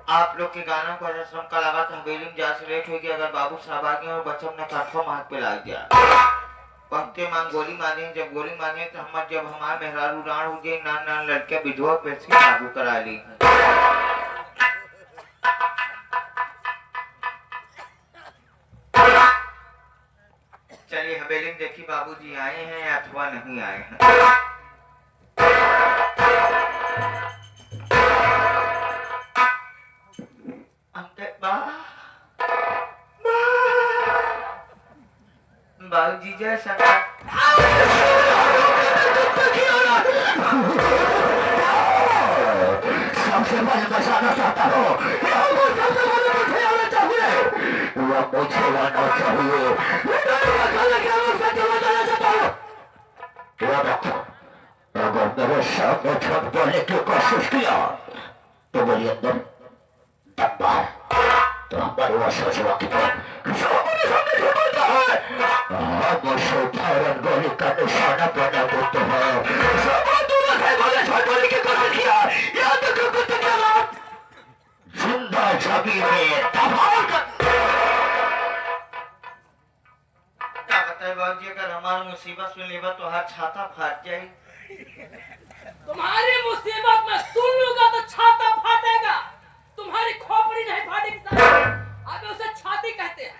आप लोग के गाना को रस्म का लगा था हवेली में जा से लेट हो गया। अगर बाबू साहब आ गए और बच्चों ने कन्फर्म हाथ पे लाग गया पक्के मांग गोली मारे। जब गोली मारे तो जब हमारे मेहरारू राण हो गई नान नान लड़कियां विधवा पे से काबू करा ली। चलिए हवेली में देखी बाबूजी आए हैं अथवा नहीं आए हैं। बाबूजी जैसा सबसे पहले बचाना चाहता हूँ मुझे लाना चाहिए। अगर मेरे सामने झूठ बोलने की कोशिश किया तो मेरे अंदर दम मार तो हमारी वो सोचवा की हम उसे फौरन गोली का निशाना बना देते हैं। बोलने की कोशिश किया याद रखो जिंदा जमी में दबाव बाबूजी अगर हमारी मुसीबत सुन लेगा तो हर छाता फाट जाए। तुम्हारी मुसीबत में सुन लूंगा तो छाता फाटेगा, तुम्हारी खोपड़ी नहीं फाटेगी। अब उसे छाती कहते हैं।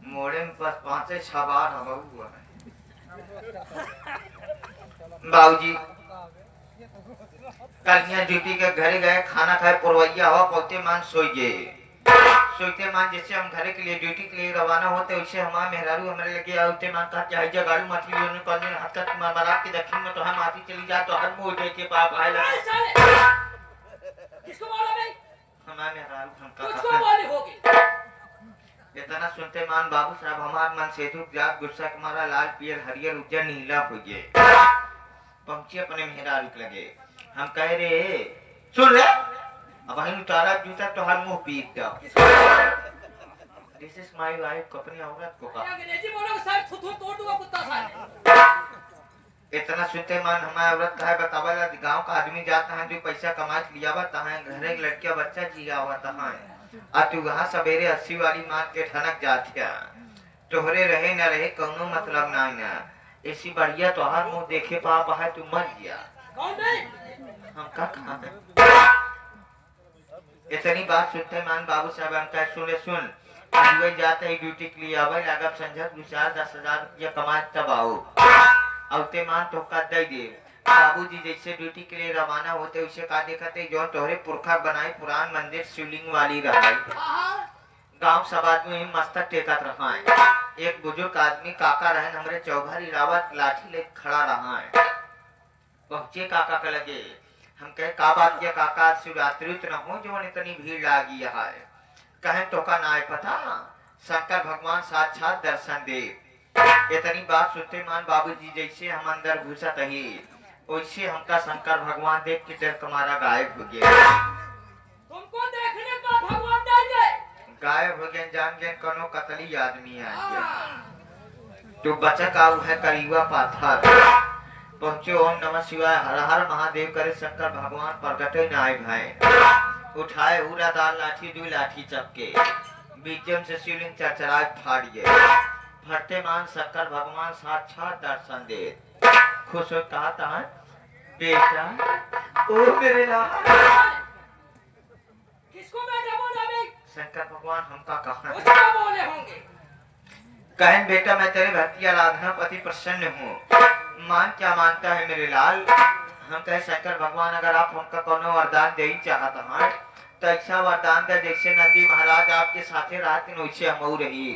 मोड़े में बस 5-6 बार हवा हुआ है। बाबूजी कल यहाँ ड्यूटी के घरे गए खाना खाए पुरवैया हुआ पौते मान सोई गए। सोते मान जैसे हम घरे के लिए ड्यूटी के लिए रवाना होते वैसे हमारे मेहरारू हमारे लगे आते मान का क्या है गाड़ी मछली होने कल दिन हाथ का मारा के दक्षिण में तो हम आती चली जा तो हर मोड़ के पाप आए लगे। किसको बोला भाई? हमारे मेहरारू हम का किसको बोली होगी? इतना सुनते मान बाबू साहब हमार मन से दुख जाग गुस्सा के मारा लाल पियर हरियर उज्जर नीला हो गए। पहुंचे अपने मेहरारू के लगे हम कह रहे सुन रे अब हम उतारा जूता तो हर मुंह पीट दो। दिस इज माय वाइफ अपनी औरत को कहा। अंग्रेजी बोलोगे साहब थू तोड़ दूंगा कुत्ता साहब। इतना सुनते मान हमारे औरत का है बतावा गांव का आदमी जाता है जो पैसा कमा के लिया हुआ है घरे एक लड़किया बच्चा जिया हुआ है आ तू वहां सवेरे 80 वाली मार के ठनक जातिया तोहरे रहे न रहे कौनो मतलब ना ना ऐसी बढ़िया तो हर मुंह देखे पाप है तू मर गया। कौन नहीं? हम का कहा इतनी बात सुनते मान बाबू साहब हम कह सुन अभी जाते ही ड्यूटी के लिए आवे अगर संझा 2-10,000 रुपया कमा तब आओ औते मान तो का दे दे। बाबूजी जैसे ड्यूटी के लिए रवाना होते उसे का देखते जो तोहरे पुरखा बनाई पुरान मंदिर शिवलिंग वाली रहा गांव सब आदमी मस्तक टेकत रहा है। एक बुजुर्ग आदमी काका रहन हमरे चौधरी रावत लाठी ले खड़ा रहा है। पहुंचे काका के लगे हम कहे का बात किया काका शिवरात्रि न हो जो इतनी भीड़ लागी है कहे तो का ना पता शंकर भगवान साक्षात दर्शन दे। इतनी बात सुनते मान बाबूजी जैसे हम अंदर घुसत ही वैसे हमका शंकर भगवान देख के डर तुम्हारा गायब हो गया। तुमको देखने का भगवान डर गए गायब हो गए जान गए कोनो कतली आदमी आ गया तो बचा का है करीवा पाथर पहुंचे ओम नमः शिवाय हर हर महादेव करे शंकर भगवान प्रगटे नाय भाई उठाए उड़ा दाल लाठी 2 लाठी चपके बीजम से शिवलिंग चरचराए फाड़ गए। फटते मान शंकर भगवान साक्षात दर्शन दे खुश हो कहा था बेटा ओ मेरे लाल किसको बेटा बोला बे? शंकर भगवान हमका कहा उसको बोले होंगे। कहन बेटा मैं तेरे भक्ति आराधना पति प्रसन्न हूँ मान क्या मानता है मेरे लाल। हम कहे शंकर भगवान अगर आप हमका कोनो वरदान दे ही चाहता है तो ऐसा वरदान दे जैसे नंदी महाराज आपके साथे रात दिन वैसे हम रही।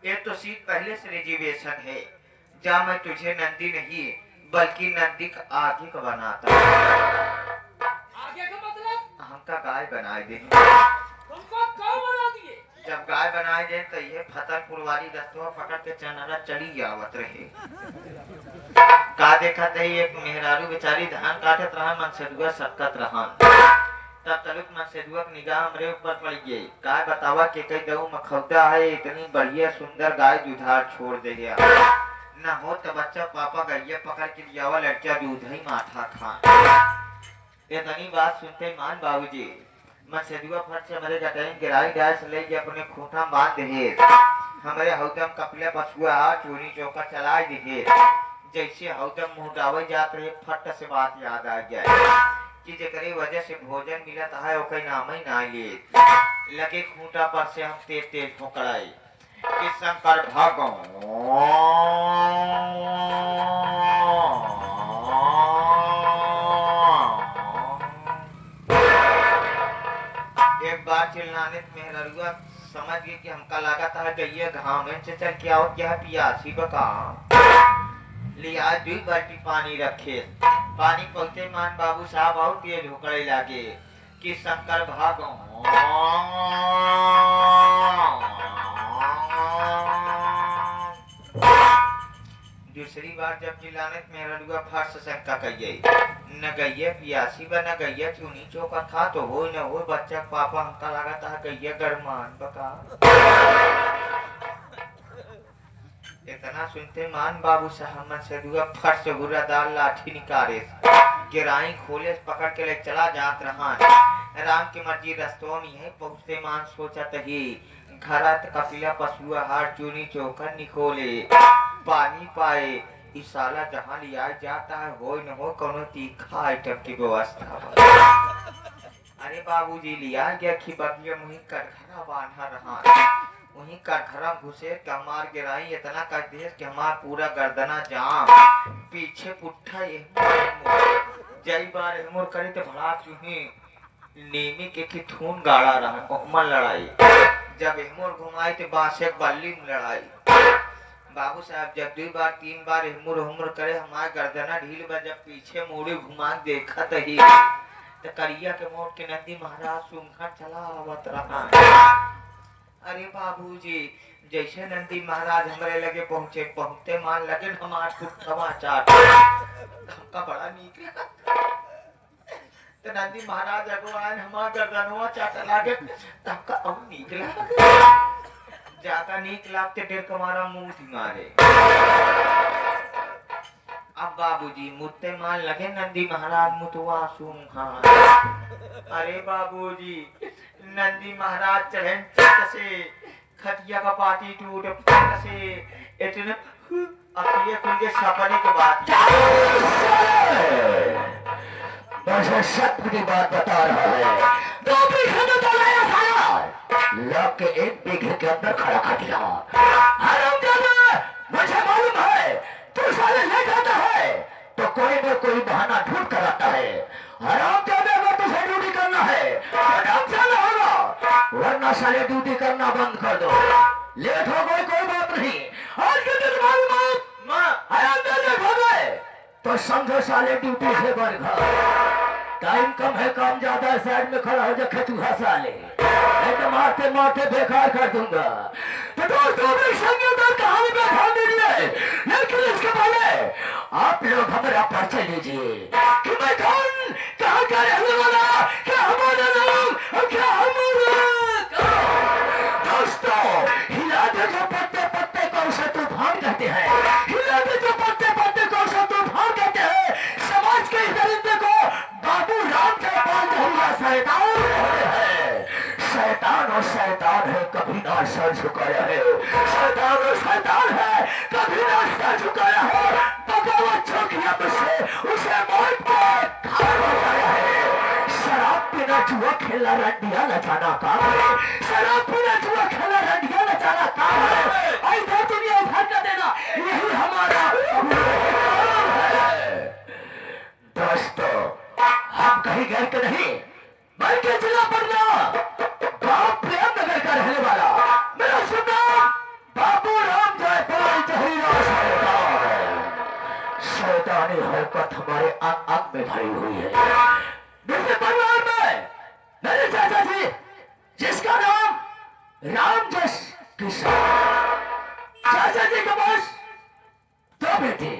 ये तो सीट पहले से रिजर्वेशन है जा मैं तुझे नंदी नहीं बल्कि नंदी का आगे का बनाता आगे का मतलब हमका गाय बनाए दे। तुमको कौन बना दिए? जब गाय बनाए दे तो ये फतरपुर वाली दस्तवा पकड़ के चनारा चली जावत रहे का देखा थे एक मेहरारू बेचारी धान काटत रहा मनसेदुआ सकत रहा तब तलुक मनसेदुआ की निगाह हमरे ऊपर पड़ गई गाय बतावा के कई दऊ मखौदा है इतनी बढ़िया सुंदर गाय दुधार छोड़ दे गया न हो तो बच्चा पापा गैया पकड़ के लियावा लड़किया दूध ही माथा खा इतनी बात सुनते मान बाबूजी मैं सदुआ फट से हमारे गटाई गिराई डास ले के अपने खूंटा बांध दे हमारे हौदम कपले पशुआ चोरी चौका चला दिए जैसे हौदम मुहटावे जात रहे फट से बात याद आ गया कि जेकरी वजह से भोजन मिलत है ओके नाम ही ना ले लगे खूंटा पर से हम तेज तेज ठोकराई कि शंकर एक बार चिल्लाने मेहरुआ समझ गई कि हमका लगा था कि ये घाम से चल के आओ क्या पियासी बका लिया 2 बाल्टी पानी रखे पानी पहुंचे मान बाबू साहब और तेज होकड़े लागे कि शंकर भागो दूसरी बार जब चिल्लाने मेहरुआ फट से शंका कहिए न गइये पियासी बा न गइये चुनी चौका था तो हो न हो बच्चा पापा हमका लगा था गइये गरमान बका इतना सुनते मान बाबू साहब मन से दुआ फट से गुर्रादार लाठी निकाले गिराई खोले पकड़ के ले चला जात रहा राम की मर्जी रस्तों में है पहुंचते मान सोचा तही घरत कपिला पशुआ हार चुनी चौकर निकोले पानी पाए इस साला जहाँ लिया जाता है हो न हो कोनो तीखा आइटम की व्यवस्था अरे बाबूजी लिया गया कि बगिया मुही कटघरा बांधा रहा वहीं कटघरा घुसे कि हमार गिराई इतना कर दिए कि हमार पूरा गर्दना जाम पीछे पुट्ठा जई बार हेमुर करे तो भड़ा चुही नीमी के की थून गाड़ा रहा ओमन लड़ाई जब हेमुर घुमाई तो बांसे बल्ली में लड़ाई बाबू साहब जब 2 बार 3 बार हिमुर हुमुर करे हमारे गर्दना ढील बा जब पीछे मुड़ी घुमा देखा तही तो करिया के मोड़ के नंदी महाराज सुनकर चला आवत रहा अरे बाबूजी जैसे नंदी महाराज हमारे लगे पहुंचते मान लगे हमार कुटवा चाट हमका बड़ा नीक लगा तो नंदी महाराज अगवान हमार गर्दनवा चाट लागे तबका अब नीक लगा ज्यादा नीक लागते ढेर कमारा मुंह मारे अब बाबूजी मुत्ते मान लगे नंदी महाराज मुतवा सुनहार अरे बाबूजी नंदी महाराज चढ़े से खटिया का पाटी टूट से इतने अखिए खुल के सपने के बाद मुझे सत्य की बात बता रहा है 2 बीघे में तो लाया साला लग के 1 बीघे के अंदर खड़ा कर दिया मुझे मालूम है तू साले ले जाता है तो कोई न कोई बहाना ढूंढ कर आता है हराम जाने को तुझे ड्यूटी करना है तो जाना होगा वरना साले ड्यूटी करना बंद कर दो लेट हो गई कोई बात नहीं आज के दिन मालूम हराम लेट हो गए तो समझो साले ड्यूटी से बरखा टाइम कम है काम ज्यादा है साइड में खड़ा हो जा खचूहा साले नहीं तो मारते मारते बेकार कर दूंगा तो दोस्तों मेरे संगीत और कहानी में ध्यान दीजिए लेकिन इसके पहले आप लोग हमारा परिचय लीजिए कि मैं कौन कहाँ का रहने वाला क्या हमारा नाम और क्या हमारा दोस्तों हिला दे जो पत्ते पत्ते को उसे तूफान कहते हैं हिला दे जो पत्ते पत्ते को उसे तूफान कहते हैं समाज के इस दरिद्र को बाबू राम चौपाल जहरीला शैतान और शैतान है कभी ना सर झुकाया है शैतान और शैतान है कभी ना सर झुकाया है बगावत चौकिया में से उसे मौत पर खार हो गया है शराब पीना जुआ खेलना रंडिया नचाना काम है शराब पीना जुआ खेलना रंडिया नचाना काम है ऐसा दुनिया भर का देना यही हमारा काम है दोस्तों हम कहीं गए के नहीं बल्कि जिला पड़ना गांव प्रेम नगर का रहने वाला मेरा शुभ नाम बाबू राम जयपाल जहरीला शैतानी हरकत हमारे अंग अंग में भरी हुई है मेरे परिवार में मेरे चाचा जी जिसका नाम राम जस किशन चाचा जी के पास 2 बेटे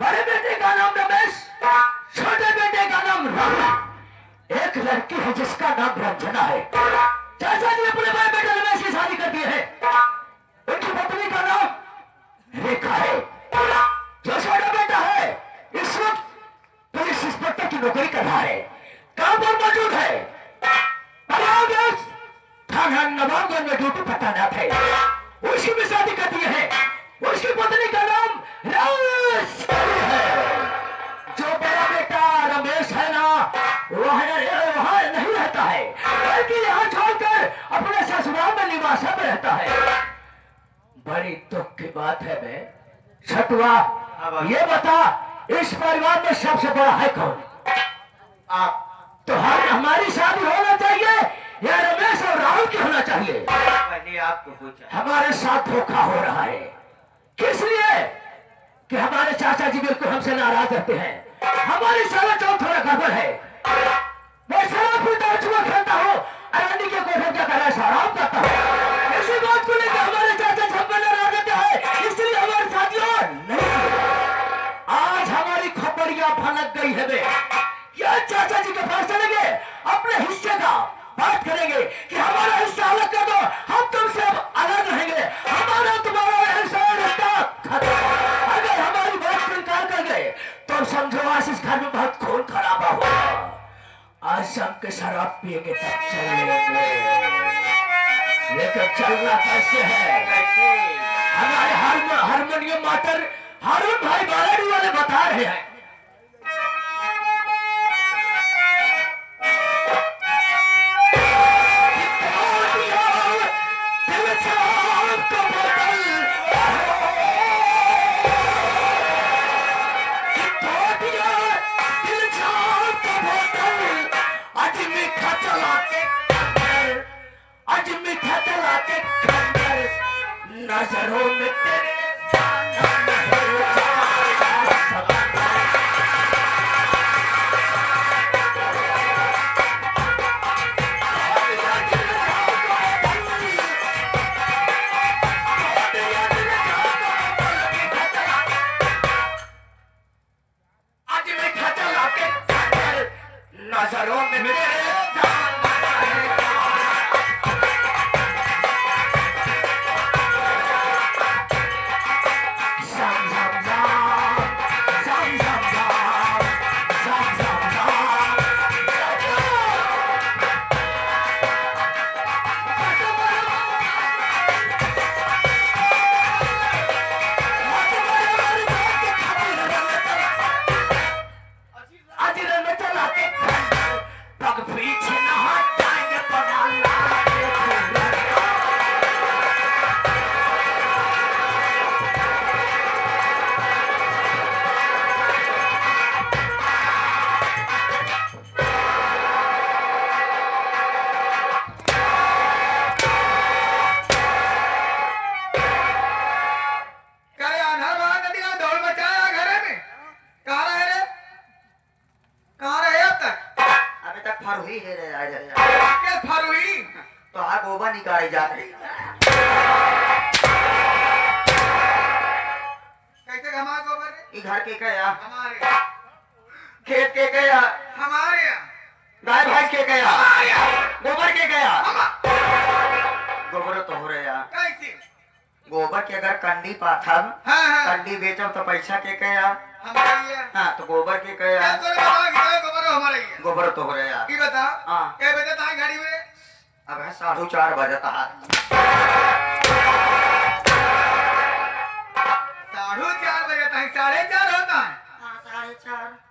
बड़े बेटे का नाम रमेश छोटे बेटे का नाम राम एक लड़की है जिसका नाम रंजना है चाचा जी अपने बड़े बेटे रमेश की शादी कर दी है उनकी पत्नी का नाम रेखा है जो छोटा बेटा है इस वक्त पुलिस इंस्पेक्टर की नौकरी कर रहा है रहता है। बड़ी दुख की बात है बे। छठुआ ये बता, इस परिवार में सबसे बड़ा है कौन? आप। तो हमारी शादी होना चाहिए या रमेश और राहुल की होना चाहिए? पहले आपको पूछा। हमारे साथ धोखा हो रहा है। किस लिए? कि हमारे चाचा जी बिल्कुल हमसे नाराज रहते हैं। हमारी साला चौथ थोड़ा गड़बड़ है। मैं शराब पीता हूँ, जुआ खेलता हूँ, अरंडी के कोठे क्या कर रहा है, शराब करता हूँ। इसी बात को लेकर हमारे चाचा जी हम पर नाराज रहते हैं, इसलिए हमारी शादियां नहीं। आज हमारी खोपड़ियां फलक गई है बे। क्या चाचा जी के पास चलेंगे, अपने हिस्से का बात करेंगे कि हमारा हिस्सा अलग कर दो, हम तुमसे अब अलग रहेंगे, हमारा तुम्हारा हिस्सा रिश्ता खत्म। अगर हमारी बात स्वीकार कर गए तो समझो आज इस घर में बहुत खून खराबा होगा। आज शाम के शराब पिएंगे तब चलेंगे, लेकिन चलना कैसे है? कैसे? हमारे हारमोनियम मास्टर हारून भाई बालाडी वाले बता रहे हैं। नजरों में तेरे नजरों में मेरे फरुही है रे क्या फरुही तो आ गोबर निकाली जा रही कैसे घमा गोबर ई घर के कया हमारे खेत के कया हमारे गाय भैंस के कया गोबर के कया गोबर तो हो रहे यार कैसे गोबर के अगर कंडी पाथम हाँ हाँ कंडी बेचम तो पैसा के कया हमारे हाँ तो गोबर के कया क्या तोरे बताओ कि गोबर हमारे गोबर तो हो रहे यार की बता हाँ क्या बजे ताई घड़ी में अब है 4:30 बजे तक 4:30 बजे ताई 4:30 होता है हाँ 4:30